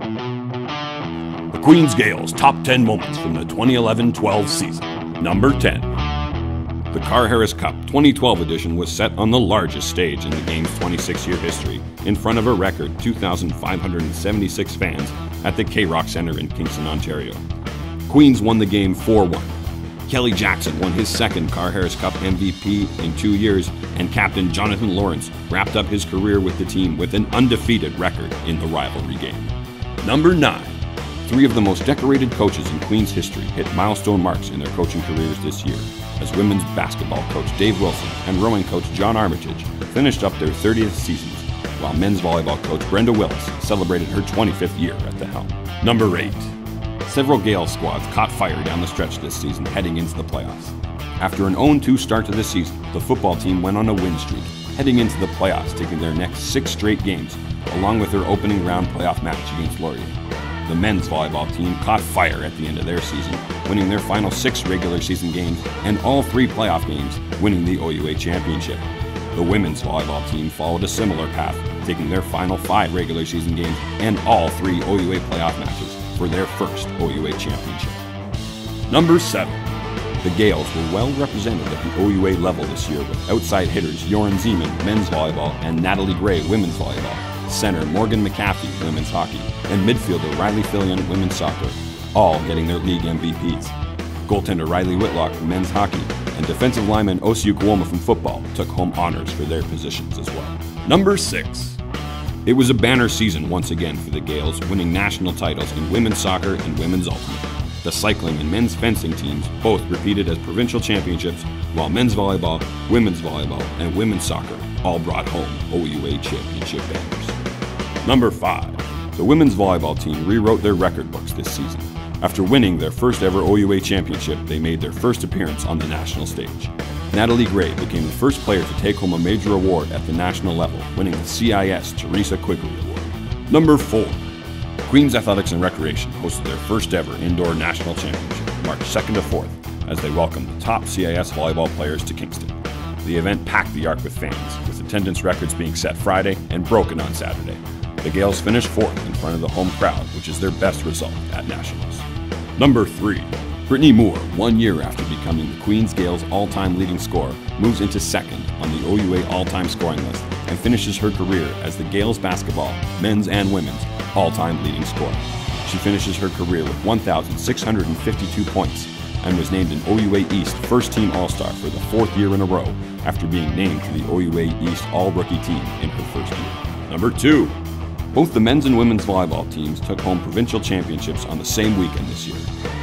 The Queen's Gaels Top 10 Moments from the 2011-12 season. Number 10. The Carr Harris Cup 2012 edition was set on the largest stage in the game's 26-year history, in front of a record 2,576 fans at the K-Rock Centre in Kingston, Ontario. Queens won the game 4-1. Kelly Jackson won his second Carr Harris Cup MVP in 2 years, and captain Jonathan Lawrence wrapped up his career with the team with an undefeated record in the rivalry game. Number 9. Three of the most decorated coaches in Queens history hit milestone marks in their coaching careers this year, as women's basketball coach Dave Wilson and rowing coach John Armitage finished up their 30th seasons, while men's volleyball coach Brenda Willis celebrated her 25th year at the helm. Number 8. Several Gaels squads caught fire down the stretch this season heading into the playoffs. After an 0-2 start to the season, the football team went on a win streak, heading into the playoffs, taking their next 6 straight games, along with their opening round playoff match against Laurier. The men's volleyball team caught fire at the end of their season, winning their final 6 regular season games and all 3 playoff games, winning the OUA championship. The women's volleyball team followed a similar path, taking their final 5 regular season games and all 3 OUA playoff matches for their first OUA championship. Number 7. The Gaels were well represented at the OUA level this year with outside hitters Joran Zeman, men's volleyball, and Natalie Gray, women's volleyball, center Morgan McCaffey, women's hockey, and midfielder Riley Fillion, women's soccer, all getting their league MVPs. Goaltender Riley Whitlock, men's hockey, and defensive lineman Osiu Kuoma from football took home honors for their positions as well. Number 6. It was a banner season once again for the Gaels, winning national titles in women's soccer and women's ultimate. The cycling and men's fencing teams both repeated as provincial championships, while men's volleyball, women's volleyball, and women's soccer all brought home OUA championship banners. Number 5. The women's volleyball team rewrote their record books this season. After winning their first ever OUA championship, they made their first appearance on the national stage. Natalie Gray became the first player to take home a major award at the national level, winning the CIS Teresa Quigley Award. Number 4. Queens Athletics and Recreation hosted their first ever indoor national championship, March 2nd to 4th, as they welcomed the top CIS volleyball players to Kingston. The event packed the Arc with fans, with attendance records being set Friday and broken on Saturday. The Gaels finished 4th in front of the home crowd, which is their best result at nationals. Number 3. Brittany Moore, 1 year after becoming the Queens Gaels all-time leading scorer, moves into 2nd on the OUA all-time scoring list and finishes her career as the Gaels basketball, men's and women's, all-time leading scorer. She finishes her career with 1,652 points and was named an OUA East first-team All-Star for the 4th year in a row after being named to the OUA East All-Rookie team in her first year. Number 2. Both the men's and women's volleyball teams took home provincial championships on the same weekend this year,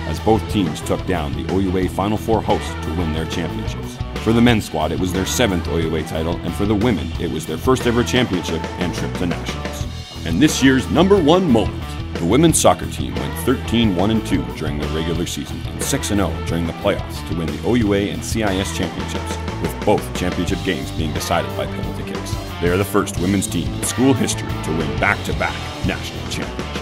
as both teams took down the OUA Final Four hosts to win their championships. For the men's squad, it was their 7th OUA title, and for the women, it was their first ever championship and trip to nationals. And this year's number 1 moment. The women's soccer team went 13-1-2 during the regular season and 6-0 during the playoffs to win the OUA and CIS championships, with both championship games being decided by penalty kicks. They are the first women's team in school history to win back-to-back national championships.